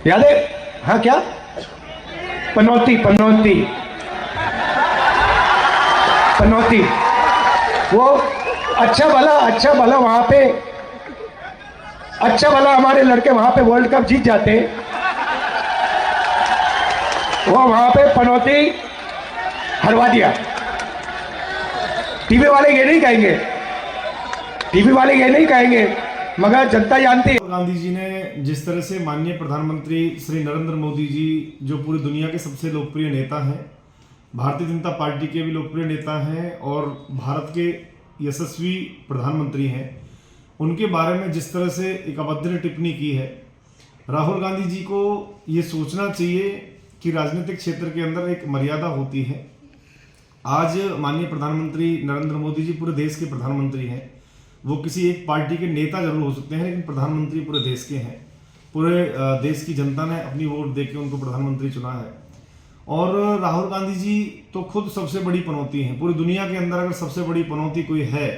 याद है? हाँ क्या? पनौती पनौती पनौती, वो अच्छा भला वहां पे, अच्छा भला हमारे लड़के वहां पे वर्ल्ड कप जीत जाते, वो वहां पे पनौती हरवा दिया। टीवी वाले ये नहीं कहेंगे, टीवी वाले ये नहीं कहेंगे, मगर जनता जानती है। गांधी जी ने जिस तरह से माननीय प्रधानमंत्री श्री नरेंद्र मोदी जी, जो पूरी दुनिया के सबसे लोकप्रिय नेता हैं, भारतीय जनता पार्टी के भी लोकप्रिय नेता हैं और भारत के यशस्वी प्रधानमंत्री हैं, उनके बारे में जिस तरह से एक अभद्र टिप्पणी की है, राहुल गांधी जी को ये सोचना चाहिए कि राजनीतिक क्षेत्र के अंदर एक मर्यादा होती है। आज माननीय प्रधानमंत्री नरेंद्र मोदी जी पूरे देश के प्रधानमंत्री हैं। वो किसी एक पार्टी के नेता जरूर हो सकते हैं, लेकिन प्रधानमंत्री पूरे देश के हैं। पूरे देश की जनता ने अपनी वोट देकर उनको प्रधानमंत्री चुना है। और राहुल गांधी जी तो खुद सबसे बड़ी पनौती हैं। पूरी दुनिया के अंदर अगर सबसे बड़ी पनौती कोई है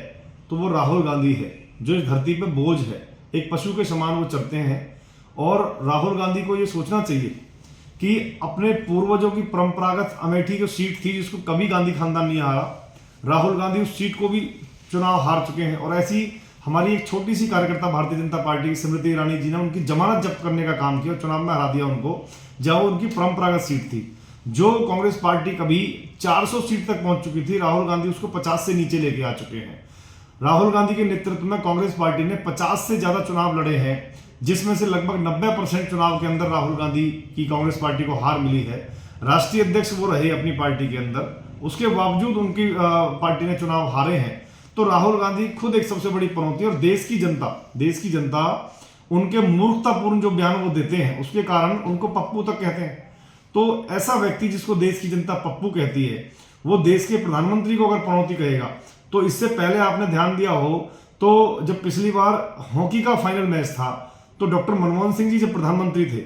तो वो राहुल गांधी है, जो इस धरती पे बोझ है। एक पशु के समान वो चलते हैं। और राहुल गांधी को ये सोचना चाहिए कि अपने पूर्वजों की परंपरागत अमेठी की सीट थी, जिसको कभी गांधी खानदान नहीं हारा, राहुल गांधी उस सीट को भी चुनाव हार चुके हैं। और ऐसी हमारी एक छोटी सी कार्यकर्ता भारतीय जनता पार्टी की स्मृति ईरानी जी ने उनकी जमानत जब्त करने का काम किया और चुनाव में हरा दिया उनको, जब वो उनकी परंपरागत सीट थी। जो कांग्रेस पार्टी कभी 400 सीट तक पहुंच चुकी थी, राहुल गांधी उसको 50 से नीचे लेके आ चुके हैं। राहुल गांधी के नेतृत्व में कांग्रेस पार्टी ने 50 से ज्यादा चुनाव लड़े हैं, जिसमें से लगभग 90% चुनाव के अंदर राहुल गांधी की कांग्रेस पार्टी को हार मिली है। राष्ट्रीय अध्यक्ष वो रहे अपनी पार्टी के अंदर, उसके बावजूद उनकी पार्टी ने चुनाव हारे हैं। तो राहुल गांधी खुद एक सबसे बड़ी पनौती है। और देश की जनता उनके मूर्खतापूर्ण जो बयान वो देते हैं, उसके कारण उनको पप्पू तक कहते हैं। तो ऐसा व्यक्ति जिसको देश की जनता पप्पू कहती है, वो देश के प्रधानमंत्री को अगर पनौती कहेगा, तो इससे पहले आपने ध्यान दिया हो तो जब पिछली बार हॉकी का फाइनल मैच था, तो डॉक्टर मनमोहन सिंह जी जब प्रधानमंत्री थे,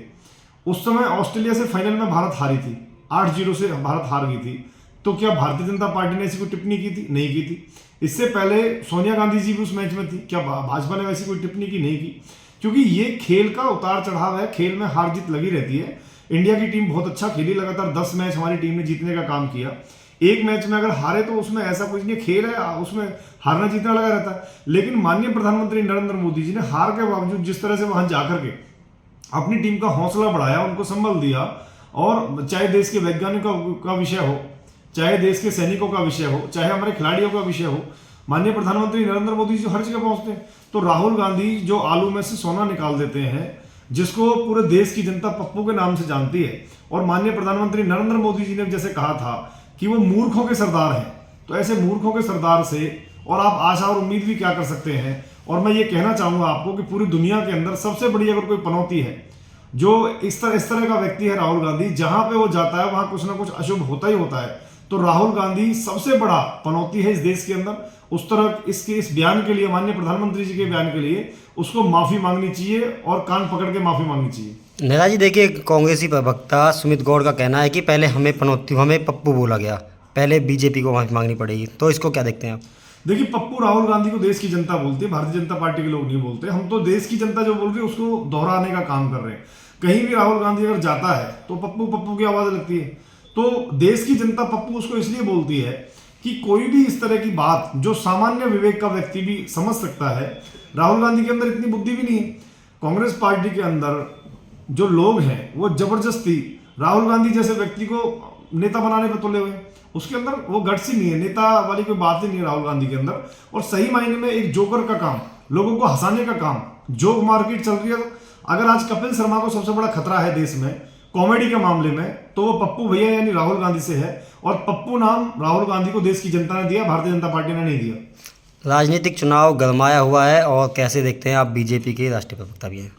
उस समय ऑस्ट्रेलिया से फाइनल में भारत हारी थी, 8-0 से भारत हार गई थी। तो क्या भारतीय जनता पार्टी ने ऐसी कोई टिप्पणी की थी? नहीं की थी। इससे पहले सोनिया गांधी जी भी उस मैच में थी, क्या भाजपा ने वैसी कोई टिप्पणी की? नहीं की। क्योंकि ये खेल का उतार चढ़ाव है, खेल में हार जीत लगी रहती है। इंडिया की टीम बहुत अच्छा खेली, लगातार 10 मैच हमारी टीम ने जीतने का काम किया। एक मैच में अगर हारे तो उसमें ऐसा कुछ नहीं, खेल है, उसमें हारना जीतना लगा रहता है। लेकिन माननीय प्रधानमंत्री नरेंद्र मोदी जी ने हार के बावजूद जिस तरह से वहां जाकर के अपनी टीम का हौसला बढ़ाया, उनको संबल दिया, और चाहे देश के वैज्ञानिकों का विषय हो, चाहे देश के सैनिकों का विषय हो, चाहे हमारे खिलाड़ियों का विषय हो, माननीय प्रधानमंत्री नरेंद्र मोदी जी हर जगह पहुंचते हैं। तो राहुल गांधी जो आलू में से सोना निकाल देते हैं, जिसको पूरे देश की जनता पप्पू के नाम से जानती है, और माननीय प्रधानमंत्री नरेंद्र मोदी जी ने जैसे कहा था कि वो मूर्खों के सरदार हैं, तो ऐसे मूर्खों के सरदार से और आप आशा और उम्मीद भी क्या कर सकते हैं। और मैं ये कहना चाहूंगा आपको कि पूरी दुनिया के अंदर सबसे बड़ी अगर कोई पनौती है, जो इस तरह का व्यक्ति है राहुल गांधी, जहां पे वो जाता है वहां कुछ ना कुछ अशुभ होता ही होता है। तो राहुल गांधी सबसे बड़ा पनौती है इस देश के अंदर। उस तरह इस बयान के लिए, माननीय प्रधानमंत्री जी के बयान के लिए उसको माफी मांगनी चाहिए और कान पकड़ के माफी मांगनी चाहिए। नेता जी देखिए, कांग्रेसी प्रवक्ता सुमित गौड़ का कहना है कि पहले हमें पप्पू बोला गया, पहले बीजेपी को माफी मांगनी पड़ेगी। तो इसको क्या देखते हैं आप? देखिए, पप्पू राहुल गांधी को देश की जनता बोलती है, भारतीय जनता पार्टी के लोग नहीं बोलते। हम तो देश की जनता जो बोल रही है उसको दोहराने का काम कर रहे हैं। कहीं भी राहुल गांधी अगर जाता है तो पप्पू पप्पू की आवाज लगती है। तो देश की जनता पप्पू उसको इसलिए बोलती है कि कोई भी इस तरह की बात जो सामान्य विवेक का व्यक्ति भी समझ सकता है, राहुल गांधी के अंदर इतनी बुद्धि भी नहीं है। कांग्रेस पार्टी के अंदर जो लोग हैं वो जबरदस्ती राहुल गांधी जैसे व्यक्ति को नेता बनाने पर तुले हुए, उसके अंदर वो गट्स ही नहीं है, नेता वाली कोई बात ही नहीं है राहुल गांधी के अंदर। और सही मायने में एक जोकर का काम, लोगों को हंसाने का काम, जोक मार्केट चल रही है। अगर आज कपिल शर्मा को सबसे बड़ा खतरा है देश में कॉमेडी के मामले में, तो वो पप्पू भैया यानी राहुल गांधी से है। और पप्पू नाम राहुल गांधी को देश की जनता ने दिया, भारतीय जनता पार्टी ने नहीं दिया। राजनीतिक चुनाव गरमाया हुआ है, और कैसे देखते हैं आप? बीजेपी के राष्ट्रीय प्रवक्ता भी हैं।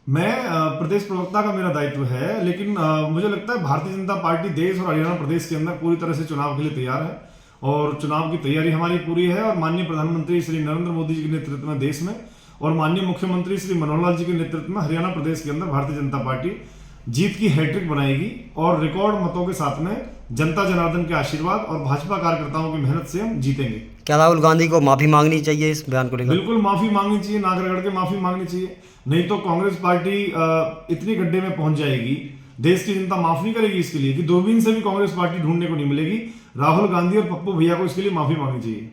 मैं प्रदेश प्रवक्ता का मेरा दायित्व है, लेकिन मुझे लगता है भारतीय जनता पार्टी देश और हरियाणा प्रदेश के अंदर पूरी तरह से चुनाव के लिए तैयार है, और चुनाव की तैयारी हमारी पूरी है। और माननीय प्रधानमंत्री श्री नरेंद्र मोदी जी के नेतृत्व में देश में, और माननीय मुख्यमंत्री श्री मनोहर लाल जी के नेतृत्व में हरियाणा प्रदेश के अंदर भारतीय जनता पार्टी जीत की हैट्रिक बनाएगी, और रिकॉर्ड मतों के साथ में जनता जनार्दन के आशीर्वाद और भाजपा कार्यकर्ताओं की मेहनत से हम जीतेंगे। क्या राहुल गांधी को माफ़ी मांगनी चाहिए इस बयान को लेकर? बिल्कुल माफी मांगनी चाहिए, नाक रगड़ के माफी मांगनी चाहिए। नहीं तो कांग्रेस पार्टी इतनी गड्ढे में पहुंच जाएगी, देश की जनता माफ नहीं करेगी इसके लिए कि दूरबीन से भी कांग्रेस पार्टी ढूंढने को नहीं मिलेगी। राहुल गांधी और पप्पू भैया को इसके लिए माफी मांगनी चाहिए।